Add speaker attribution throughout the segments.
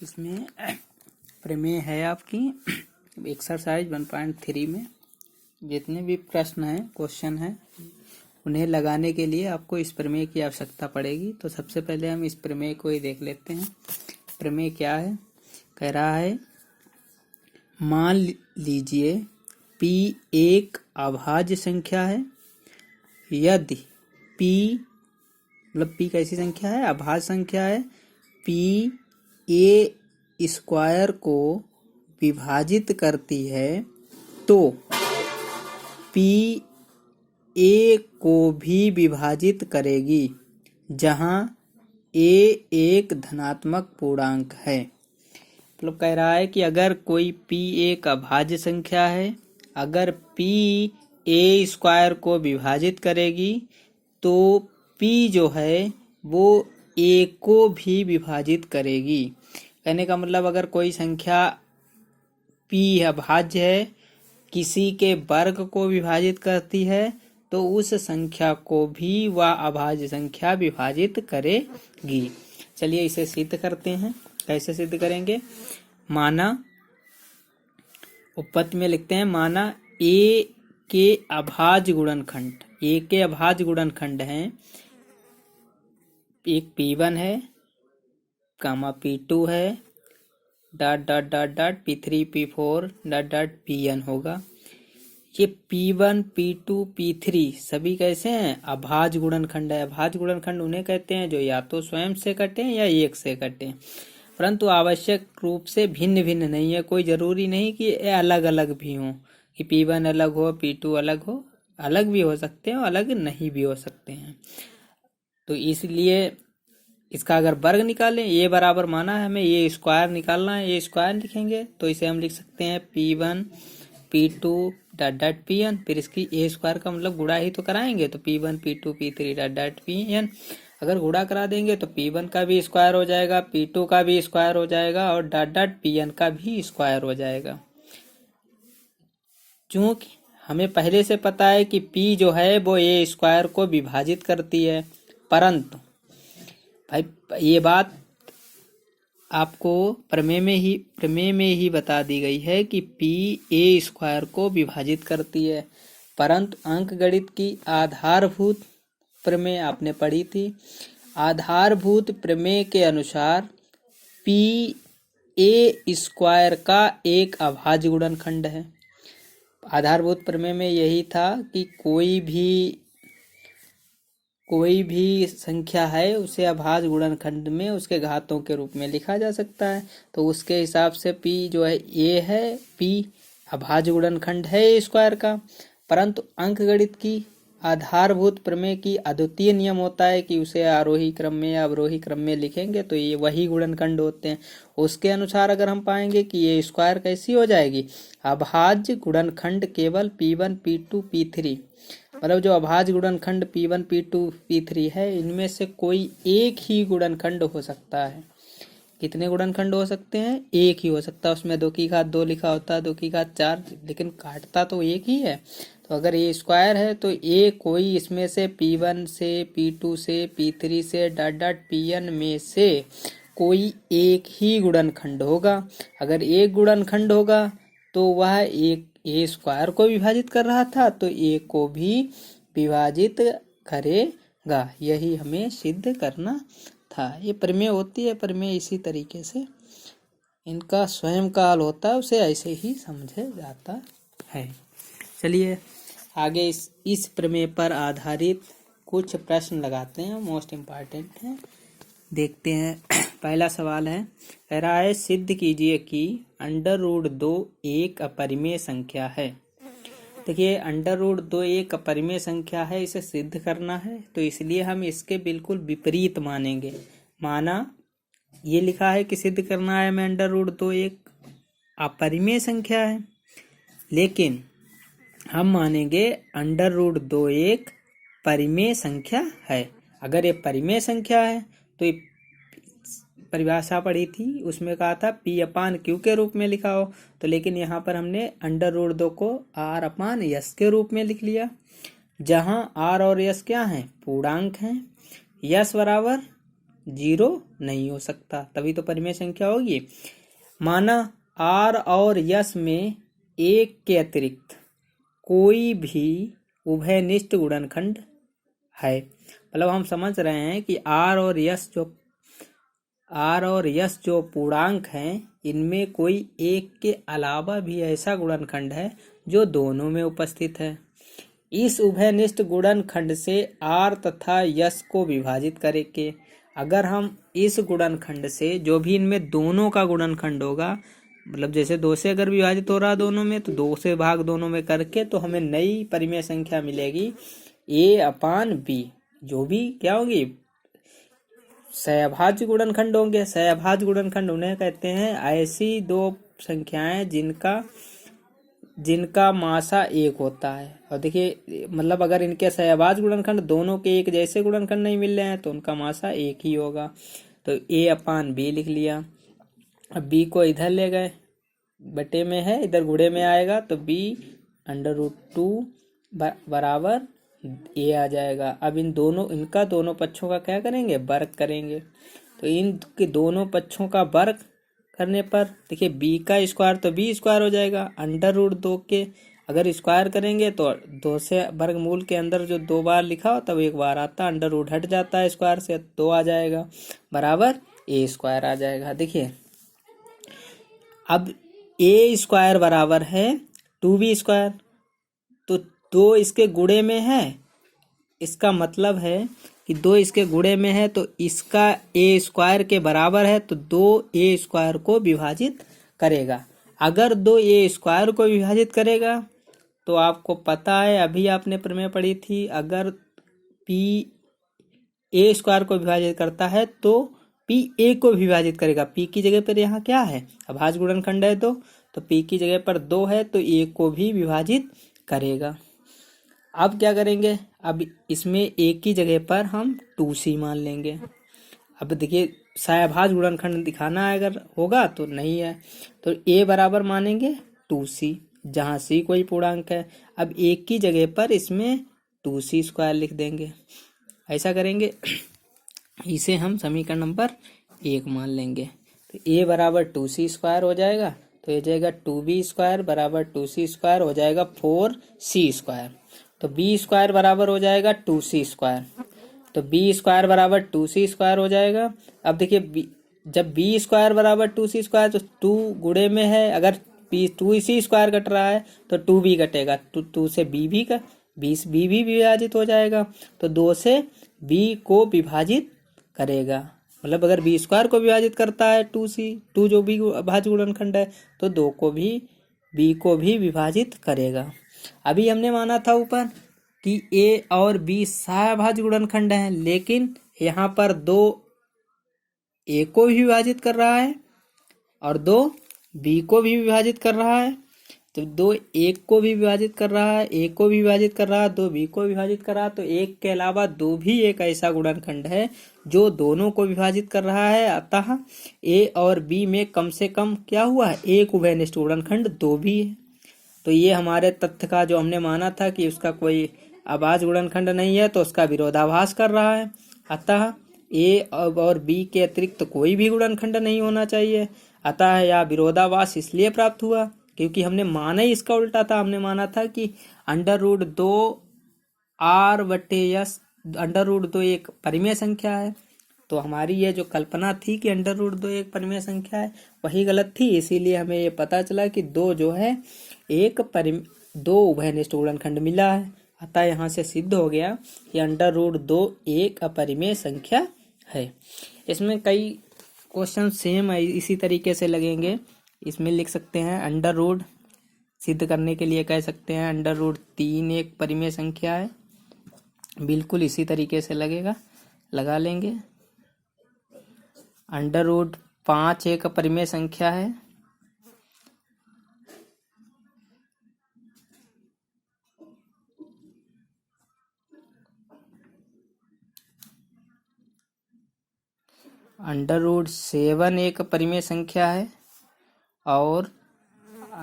Speaker 1: इसमें प्रमेय है आपकी एक्सरसाइज 1.3 में जितने भी प्रश्न हैं, क्वेश्चन हैं, उन्हें लगाने के लिए आपको इस प्रमेय की आवश्यकता पड़ेगी। तो सबसे पहले हम इस प्रमेय को ही देख लेते हैं। प्रमेय क्या है? कह रहा है मान लीजिए P एक अभाज्य संख्या है यदि P मतलब P कैसी संख्या है? अभाज्य संख्या है। P a स्क्वायर को विभाजित करती है तो P a को भी विभाजित करेगी जहां a एक धनात्मक पूर्णांक है। मतलब कह रहा है कि अगर कोई P एक अभाज्य संख्या है, अगर P a स्क्वायर को विभाजित करेगी तो P जो है वो a को भी विभाजित करेगी। कहने का मतलब अगर कोई संख्या P अभाज्य है, किसी के वर्ग को विभाजित करती है तो उस संख्या को भी वह अभाज्य संख्या विभाजित करेगी। चलिए इसे सिद्ध करते हैं। कैसे सिद्ध करेंगे? माना उपपत्ति में लिखते हैं, माना A के अभाज्य गुणनखंड, A के अभाज्य गुणनखंड हैं, एक P1 है, कामा P2 है, dot dot dot dot P3 P4 dot dot Pn होगा। ये P1 P2 P3 सभी कैसे हैं? अभाज्य गुणनखंड है। अभाज्य गुणनखंड उन्हें कहते हैं जो या तो स्वयं से कटे या एक से कटे, परंतु आवश्यक रूप से भिन्न भिन्न नहीं है। कोई जरूरी नहीं कि ये अलग अलग भी हों, कि P1 अलग हो P2 अलग हो, अलग भी हो सकते हैं और अलग नहीं भी हो सकते हैं। तो इसलिए इसका अगर वर्ग निकालें, ए बराबर माना है हमें ए स्क्वायर निकालना है, ए स्क्वायर लिखेंगे तो इसे हम लिख सकते हैं P1 P2 dot dot Pn। फिर इसकी ए स्क्वायर का मतलब गुणा ही तो कराएंगे, तो P1 P2 P3 dot dot Pn। अगर गुणा करा देंगे तो P1 का भी स्क्वायर हो जाएगा, P2 का भी स्क्वायर हो जाएगा और डॉट डॉट Pn का भी स्क्वायर हो जाएगा। चूंकि हमें पहले से पता है कि P जो है वो ए स्क्वायर को विभाजित करती है, परंतु भाई ये बात आपको प्रमेय में ही बता दी गई है कि P a स्क्वायर को विभाजित करती है, परंतु अंकगणित की आधारभूत प्रमेय आपने पढ़ी थी। आधारभूत प्रमेय के अनुसार P a स्क्वायर का एक अभाज्य गुणनखंड है। आधारभूत प्रमेय में यही था कि कोई भी संख्या है उसे अभाज्य गुणनखंड में उसके घातों के रूप में लिखा जा सकता है। तो उसके हिसाब से P जो है A है, P अभाज्य गुणनखंड है A स्क्वायर का। परंतु अंकगणित की आधारभूत प्रमेय की अद्वितीय नियम होता है कि उसे आरोही क्रम में या अवरोही क्रम में लिखेंगे तो ये वही गुणनखंड होते हैं। उसके अनुसार अगर हम पाएंगे कि ये स्क्वायर कैसी हो जाएगी, अभाज्य गुणनखंड केवल P1 P2 P3, मतलब जो अभाज्य गुणनखंड P1 P2 P3 है, इनमें से कोई एक ही गुणनखंड हो सकता है। कितने गुणनखंड हो सकते हैं? एक ही हो सकता है। उसमें 2 की घात 2 लिखा होता है, 2 की घात 4, लेकिन काटता तो एक ही है। तो अगर ये स्क्वायर है तो ए कोई इसमें से P1 से P2 से P3 से डॉट डॉट Pn में से कोई एक ही गुणनखंड होगा। अगर एक गुणनखंड होगा तो वह एक ए स्क्वायर को विभाजित कर रहा था तो ए को भी विभाजित करेगा। यही हमें सिद्ध करना था। ये प्रमेय होती है। प्रमेय इसी तरीके से इनका स्वयं का हल होता है, उसे ऐसे ही समझा जाता है। चलिए आगे इस प्रमेय पर आधारित कुछ प्रश्न लगाते हैं, मोस्ट इम्पॉर्टेंट है, देखते हैं। पहला सवाल है, कह रहा है सिद्ध कीजिए कि √2 एक अपरिमेय संख्या है। देखिए √2 एक अपरिमेय संख्या है, इसे सिद्ध करना है तो इसलिए हम इसके बिल्कुल विपरीत मानेंगे। माना ये लिखा है कि सिद्ध करना है हमें √2 एक अपरिमेय संख्या है, लेकिन हम मानेंगे √2 एक परिमेय संख्या है। अगर ये परिमेय संख्या है तो ये परिभाषा पढ़ी थी, उसमें कहा था P/Q के रूप में लिखा हो, तो लेकिन यहाँ पर हमने √2 को R/S के रूप में लिख लिया, जहाँ R और S क्या हैं? पूर्णांक हैं। S बराबर 0 नहीं हो सकता, तभी तो परिमेय संख्या होगी। माना R और S में एक के अतिरिक्त कोई भी उभयनिष्ठ गुणनखंड है। मतलब हम समझ रहे हैं कि R और यश जो पूर्णांक हैं, इनमें कोई एक के अलावा भी ऐसा गुणनखंड है जो दोनों में उपस्थित है। इस उभयनिष्ठ गुणनखंड से R तथा यश को विभाजित करेंगे। अगर हम इस गुणनखंड से, जो भी इनमें दोनों का गुणनखंड होगा, मतलब जैसे 2 से अगर विभाजित हो रहा दोनों में, तो 2 से भाग दोनों में करके तो हमें नई परिमेय संख्या मिलेगी A/B, जो भी क्या होगी, सहअभाज्य गुणनखंड होंगे। सहअभाज्य गुणनखंड उन्हें कहते हैं ऐसी दो संख्याएं जिनका मासा 1 होता है। और देखिए, मतलब अगर इनके सहअभाज्य गुणनखंड दोनों के एक जैसे गुणनखंड नहीं मिल रहे हैं तो उनका मासा 1 ही होगा। तो A/B लिख लिया। अब B को इधर ले गए, बटे में है, इधर गुणे में आएगा, तो B√2 बराबर A आ जाएगा। अब इनका दोनों पक्षों का क्या करेंगे, वर्ग करेंगे। तो इनके दोनों पक्षों का वर्ग करने पर देखिए B का स्क्वायर तो B स्क्वायर हो जाएगा। √2 के अगर स्क्वायर करेंगे तो 2 से वर्गमूल के अंदर जो 2 बार लिखा हो तब 1 बार आता, अंडर हट जाता है स्क्वायर से, 2 आ जाएगा, बराबर A² आ जाएगा। देखिए, अब A² बराबर है 2B², तो 2 इसके गुणे में है, इसका मतलब है कि 2 इसके गुणे में है तो इसका A² के बराबर है, तो 2A² को विभाजित करेगा। अगर 2A² को विभाजित करेगा तो आपको पता है, अभी आपने प्रमेय पढ़ी थी, अगर P A² को विभाजित करता है तो P A को विभाजित करेगा। P की जगह पर यहाँ क्या है, अभाज्य गुणनखंड है, तो P की जगह पर 2 है तो A को भी विभाजित करेगा। अब क्या करेंगे, अब इसमें A की जगह पर हम 2C मान लेंगे। अब देखिए, सहअभाज्य गुणनखंड दिखाना है, अगर होगा तो नहीं है, तो A बराबर मानेंगे 2C, जहाँ C कोई पूर्णांक है। अब A की जगह पर इसमें 2C² लिख देंगे। ऐसा करेंगे, इसे हम समीकरण नंबर 1 मान लेंगे। तो A बराबर 2C² हो जाएगा, तो ये जाएगा 2B² बराबर 2C² हो जाएगा 4C²। तो B² बराबर हो जाएगा 2C², तो B² बराबर 2C² हो जाएगा। अब देखिए, जब B² बराबर 2C² तो 2 गुणे में है, अगर 2C² कट रहा है तो 2B कटेगा, तो 2 से B भी विभाजित हो जाएगा, तो 2 से B को विभाजित करेगा। मतलब अगर B² को विभाजित करता है 2 जो भी अभाज्य गुणनखंड है, तो 2 को भी B को भी विभाजित करेगा। अभी हमने माना था ऊपर कि A और B सहअभाज्य गुणनखंड हैं, लेकिन यहाँ पर 2 A को भी विभाजित कर रहा है और 2 B को भी विभाजित कर रहा है। तो 2 A को भी विभाजित कर रहा है, A को भी विभाजित कर रहा है, 2 B को विभाजित कर रहा है, तो 1 के अलावा 2 भी एक ऐसा गुणनखंड है जो दोनों को विभाजित कर रहा है। अतः A और B में कम से कम क्या हुआ है, एक उभयनिष्ठ गुणनखंड 2 भी है। तो ये हमारे तथ्य का जो हमने माना था कि उसका कोई अभाज्य गुणनखंड नहीं है, तो उसका विरोधाभास कर रहा है। अतः A और B के अतिरिक्त कोई भी गुणनखंड नहीं होना चाहिए। अतः यह विरोधाभास इसलिए प्राप्त हुआ क्योंकि हमने माना ही इसका उल्टा था। हमने माना था कि √2 R/S, √2 एक परिमेय संख्या है, तो हमारी ये जो कल्पना थी कि √2 एक परिमेय संख्या है, वही गलत थी। इसीलिए हमें ये पता चला कि 2 जो है 2 उभयनिष्ठ गुणनखंड मिला है। अतः यहाँ से सिद्ध हो गया कि √2 एक अपरिमेय संख्या है। इसमें कई क्वेश्चन सेम इसी तरीके से लगेंगे। इसमें लिख सकते हैं अंडर सिद्ध करने के लिए कह सकते हैं √3 एक परिमेय संख्या है, बिल्कुल इसी तरीके से लगेगा, लगा लेंगे। √5 एक अपरिमेय संख्या है, √7 एक परिमेय संख्या है, और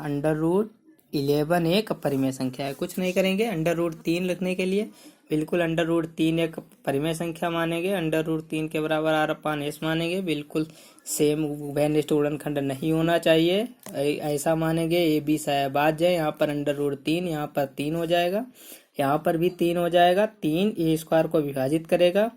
Speaker 1: √11 एक परिमेय संख्या है। कुछ नहीं करेंगे, √3 लिखने के लिए बिल्कुल √3 एक परिमेय संख्या मानेंगे, √3 के बराबर r/s मानेंगे, बिल्कुल सेम उभयनिष्ठ गुणनखंड नहीं होना चाहिए, ऐसा मानेंगे। ए बी सहभाज्य है, यहाँ पर √3, यहाँ पर 3 हो जाएगा, यहाँ पर भी 3 हो जाएगा। 3 a² को विभाजित करेगा,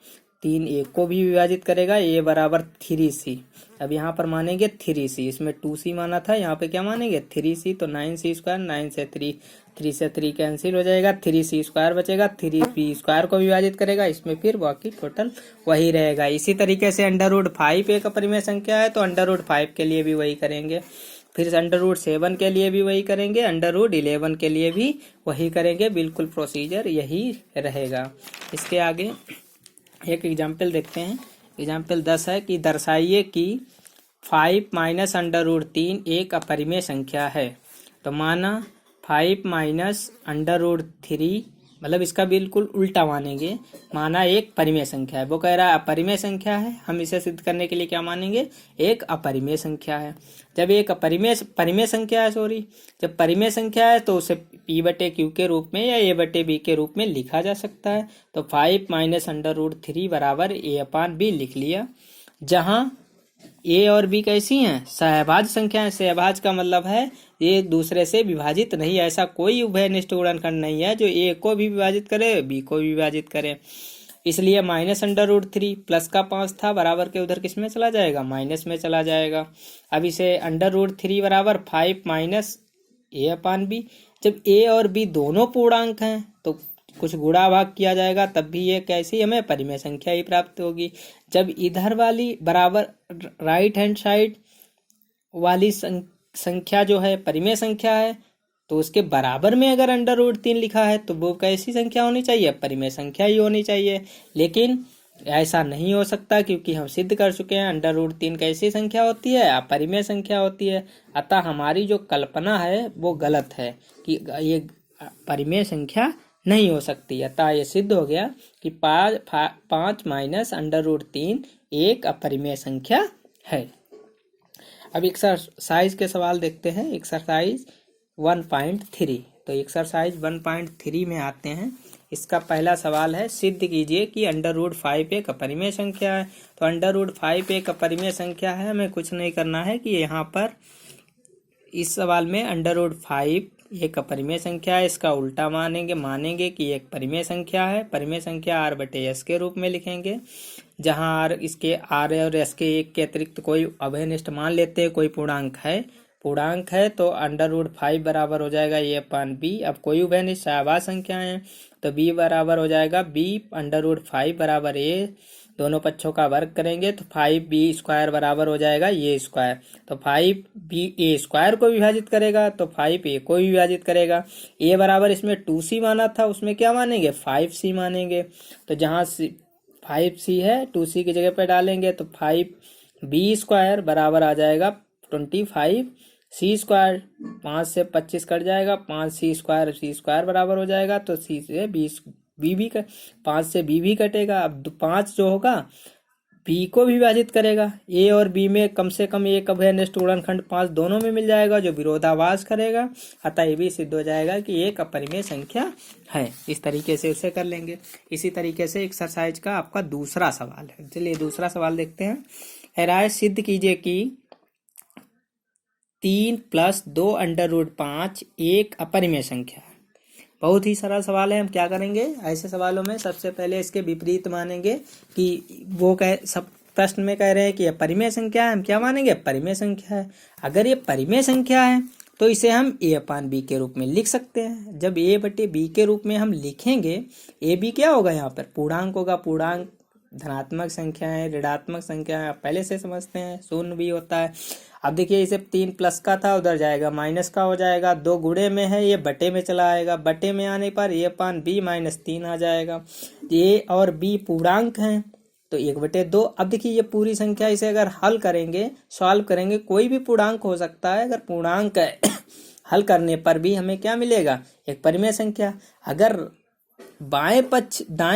Speaker 1: 3 a को भी विभाजित करेगा, a बराबर 3c। अब यहाँ पर मानेंगे 3c, इसमें 2c माना था, यहाँ पे क्या मानेंगे 3c, तो 9c², 9 से 3 से 3 कैंसिल हो जाएगा, 3c² बचेगा, 3p² को विभाजित करेगा, इसमें फिर बाकी टोटल वही रहेगा। इसी तरीके से √5 एक अपरिमेय संख्या है, तो √5 के लिए भी वही करेंगे, फिर √7 के लिए भी वही करेंगे, √11 के लिए भी वही करेंगे, बिल्कुल प्रोसीजर यही रहेगा। इसके आगे एक एग्जाम्पल देखते हैं। एग्जाम्पल 10 है कि दर्शाइए कि 5 माइनस √3 एक अपरिमेय संख्या है। तो माना 5 माइनस √3, मतलब इसका बिल्कुल उल्टा मानेंगे, माना एक परिमेय संख्या है। वो कह रहा है अपरिमेय संख्या है, हम इसे सिद्ध करने के लिए क्या मानेंगे, एक अपरिमेय संख्या है। जब एक परिमेय संख्या है, जब परिमेय संख्या है तो उसे p/q के रूप में या a/b के रूप में लिखा जा सकता है। तो 5 माइनस √3 बराबर a/b लिख लिया, जहां ए और बी कैसी हैं, सहभाज्य संख्याएं। सहभाज्य का मतलब है ये दूसरे से विभाजित नहीं, ऐसा कोई उभयनिष्ठ गुणनखंड नहीं है जो ए को भी विभाजित करे बी को भी विभाजित करे। इसलिए माइनस √3, प्लस का 5 था, बराबर के उधर किस में चला जाएगा, माइनस में चला जाएगा। अब इसे √3 बराबर 5 माइनस a/b। जब ए और बी दोनों पूर्णांक हैं तो कुछ गुणा भाग किया जाएगा, तब भी ये कैसी हमें परिमेय संख्या ही प्राप्त होगी। जब इधर वाली बराबर राइट हैंड साइड वाली संख्या जो है परिमेय संख्या है, तो उसके बराबर में अगर √3 लिखा है तो वो कैसी संख्या होनी चाहिए, परिमेय संख्या ही होनी चाहिए। लेकिन ऐसा नहीं हो सकता, क्योंकि हम सिद्ध कर चुके हैं √3 कैसी संख्या होती है, अपरिमेय संख्या होती है। अतः हमारी जो कल्पना है वो गलत है कि ये परिमेय संख्या नहीं हो सकती। अतः ये सिद्ध हो गया कि 5 माइनस √3 एक अपरिमेय संख्या है। अब एक्सरसाइज के सवाल देखते हैं। एक्सरसाइज 1.3। तो एक्सरसाइज 1.3 में आते हैं। इसका पहला सवाल है, सिद्ध कीजिए कि √5 एक अपरिमेय संख्या है। तो √5 एक अपरिमेय संख्या है, हमें कुछ नहीं करना है कि यहाँ पर इस सवाल में √5 एक अपरिमेय संख्या है, इसका उल्टा मानेंगे कि एक परिमेय संख्या है। परिमेय संख्या r/s के रूप में लिखेंगे, जहां r इसके r और s के एक के अतिरिक्त कोई अभयनिष्ठ मान लेते हैं, कोई पूर्णांक है तो √5 बराबर हो जाएगा a/b। अब कोई उभयनिष्ठ सहभाज्य संख्या है तो b बराबर हो जाएगा b √5 बराबर a, दोनों पक्षों का वर्ग करेंगे तो 5b² बराबर हो जाएगा a²। तो 5b a² को विभाजित करेगा तो 5a को विभाजित करेगा। a बराबर इसमें 2c माना था, उसमें क्या मानेंगे 5c मानेंगे। तो जहां 5c है 2c की जगह पे डालेंगे तो 5b² बराबर आ जाएगा 25c²। 5 से 25 कट जाएगा, 5c² c² बराबर हो जाएगा, तो c से 20 b भी 5 से b भी कटेगा। अब 5 जो होगा b को विभाजित करेगा, a और b में कम से कम एक अभयनिष्ठ गुणनखंड 5 दोनों में मिल जाएगा जो विरोधाभास करेगा। अतः ये भी सिद्ध हो जाएगा कि एक अपरिमेय संख्या है। इस तरीके से उसे कर लेंगे। इसी तरीके से एक्सरसाइज का आपका दूसरा सवाल है। चलिए दूसरा सवाल देखते हैं। राय सिद्ध कीजिए कि 3 + 2 √5 एक अपरिमेय संख्या है। बहुत ही सरल सवाल है। हम क्या करेंगे, ऐसे सवालों में सबसे पहले इसके विपरीत मानेंगे कि वो सब प्रश्न में कह रहे हैं कि यह परिमेय संख्या है, हम क्या मानेंगे, परिमेय संख्या है। अगर ये परिमेय संख्या है तो इसे हम a/b के रूप में लिख सकते हैं। जब a/b के रूप में हम लिखेंगे, ab क्या होगा, यहाँ पर पूर्णांक होगा। पूर्णांक धनात्मक संख्या है, ऋणात्मक संख्या है, पहले से समझते हैं। शून्य भी होता है। अब देखिए इसे 3 प्लस का था, उधर जाएगा माइनस का हो जाएगा। 2 गुणे में है, ये बटे में चला आएगा। बटे में आने पर a/b -3 आ जाएगा। a और b पूर्णांक हैं तो 1/2। अब देखिए ये पूरी संख्या, इसे अगर हल करेंगे, सॉल्व करेंगे, कोई भी पूर्णांक हो सकता है। अगर पूर्णांक है हल करने पर भी हमें क्या मिलेगा, एक परिमेय संख्या। अगर दाएं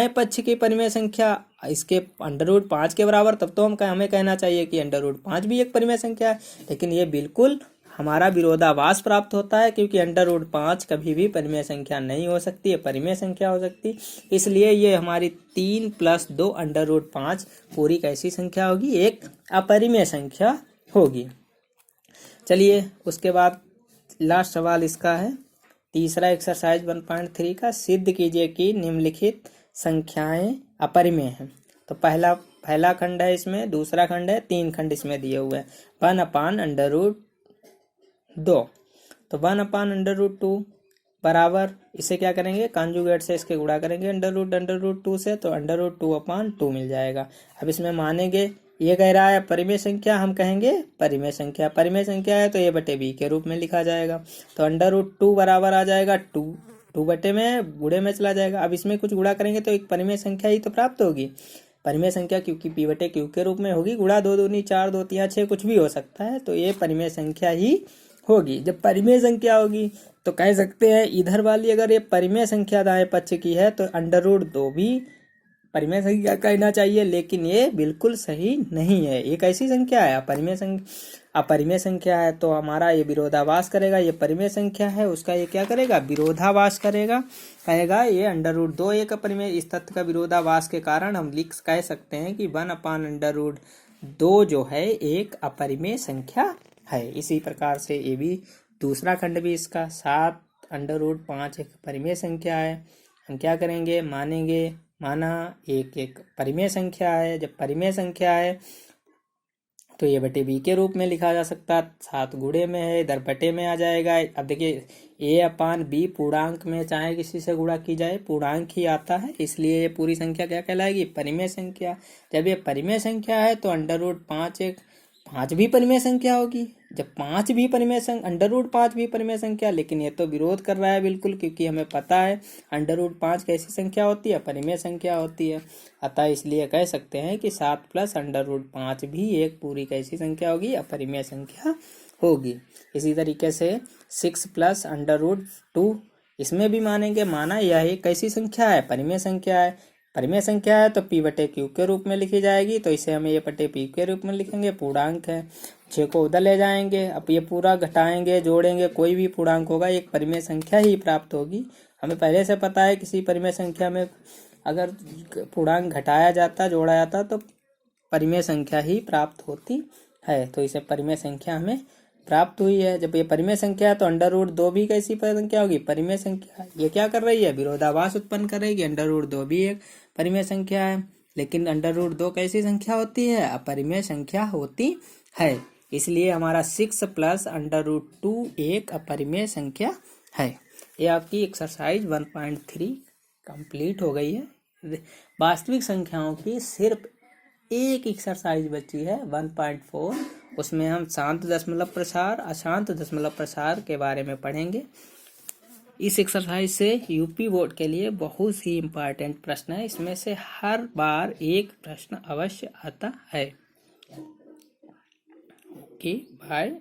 Speaker 1: पक्ष की परिमेय संख्या इसके √5 के बराबर, तब तो हमें कहना चाहिए कि √5 भी एक परिमेय संख्या है। लेकिन ये बिल्कुल हमारा विरोधाभास प्राप्त होता है, क्योंकि √5 कभी भी परिमेय संख्या नहीं हो सकती है, परिमेय संख्या हो सकती, इसलिए ये हमारी 3 + 2 √5 पूरी कैसी संख्या होगी, एक अपरिमेय संख्या होगी। चलिए उसके बाद लास्ट सवाल इसका है तीसरा एक्सरसाइज 1.3 का, सिद्ध कीजिए कि निम्नलिखित संख्याएं अपरिमेय हैं। तो पहला खंड है, इसमें दूसरा खंड है, 3 खंड इसमें दिए हुए हैं। 1/√2, तो 1/√2 बराबर, इसे क्या करेंगे, कॉन्जुगेट से इसके गुणा करेंगे √√2 से, तो √2/2 मिल जाएगा। अब इसमें मानेंगे, ये कह रहा है परिमेय संख्या, हम कहेंगे परिमेय संख्या, परिमेय संख्या है तो a/b के रूप में लिखा जाएगा। तो √2 बराबर आ जाएगा 2 बटे में गुणे में चला जाएगा। अब इसमें कुछ गुणा करेंगे तो एक परिमेय संख्या ही तो प्राप्त होगी, परिमेय संख्या, क्योंकि p/q के रूप में होगी। गुणा 2 दूनी 4, 2 3 6 कुछ भी हो सकता है, तो ये परिमेय संख्या ही होगी। जब परिमेय संख्या होगी तो कह सकते हैं इधर वाली अगर ये परिमेय संख्या दाएं पक्ष की है तो √2 भी परिमेय संख्या कहना चाहिए, लेकिन ये बिल्कुल सही नहीं है। ये कैसी संख्या है, अपरिमेय संख्या है, तो हमारा ये विरोधाभास करेगा। ये परिमेय संख्या है, उसका ये क्या करेगा, विरोधाभास करेगा, कहेगा ये √2 एक अपरिमेय। इस तथ्य का विरोधाभास के कारण हम कह सकते हैं कि 1/√2 जो है एक अपरिमेय संख्या है। इसी प्रकार से ये भी दूसरा खंड भी इसका 7/5 एक परिमेय संख्या है। हम क्या करेंगे, माना एक परिमेय संख्या है। जब परिमेय संख्या है तो ये बटे b के रूप में लिखा जा सकता है, 7 गुणे में है, इधर बटे में आ जाएगा। अब देखिए a/b पूर्णांक में चाहे किसी से गुणा की जाए पूर्णांक ही आता है, इसलिए ये पूरी संख्या क्या कहलाएगी, परिमेय संख्या। जब ये परिमेय संख्या है तो √5 भी परिमेय संख्या होगी। जब 5 भी परिमेय संख्या, √5 भी परिमेय संख्या, लेकिन ये तो विरोध कर रहा है बिल्कुल, क्योंकि हमें पता है √5 कैसी संख्या होती है, परिमेय संख्या होती है। अतः इसलिए कह सकते हैं कि 7 + √5 भी एक पूरी कैसी संख्या होगी, अपरिमेय संख्या होगी। इसी तरीके से 6 + √2, इसमें भी माना यह एक कैसी संख्या है, परिमेय संख्या है। परिमेय संख्या है तो p/q के रूप में लिखी जाएगी, तो इसे हम a/p के रूप में लिखेंगे, पूर्णांक है। 6 को उधर ले जाएंगे, अब ये पूरा घटाएंगे जोड़ेंगे, कोई भी पूर्णांक होगा एक परिमेय संख्या ही प्राप्त होगी। हमें पहले से पता है किसी परिमेय संख्या में अगर पूर्णांक घटाया जाता जोड़ा जाता तो परिमेय संख्या ही प्राप्त होती है, तो इसे परिमेय संख्या हमें प्राप्त हुई है। जब ये परिमेय संख्या है तो √2 भी कैसी संख्या होगी, परिमेय संख्या। ये क्या कर रही है, विरोधाभास उत्पन्न करेगी। √2 भी एक परिमेय संख्या है, लेकिन √2 कैसी संख्या होती है, अपरिमेय संख्या होती है। इसलिए हमारा 6 + √2 एक अपरिमेय संख्या है। ये आपकी एक्सरसाइज 1.3 कंप्लीट हो गई है। वास्तविक संख्याओं की सिर्फ एक एक्सरसाइज बची है 1.4, उसमें हम शांत दशमलव प्रसार, अशांत दशमलव प्रसार के बारे में पढ़ेंगे। इस एक्सरसाइज से यूपी बोर्ड के लिए बहुत ही इम्पोर्टेंट प्रश्न है, इसमें से हर बार एक प्रश्न अवश्य आता है। Okay, bye.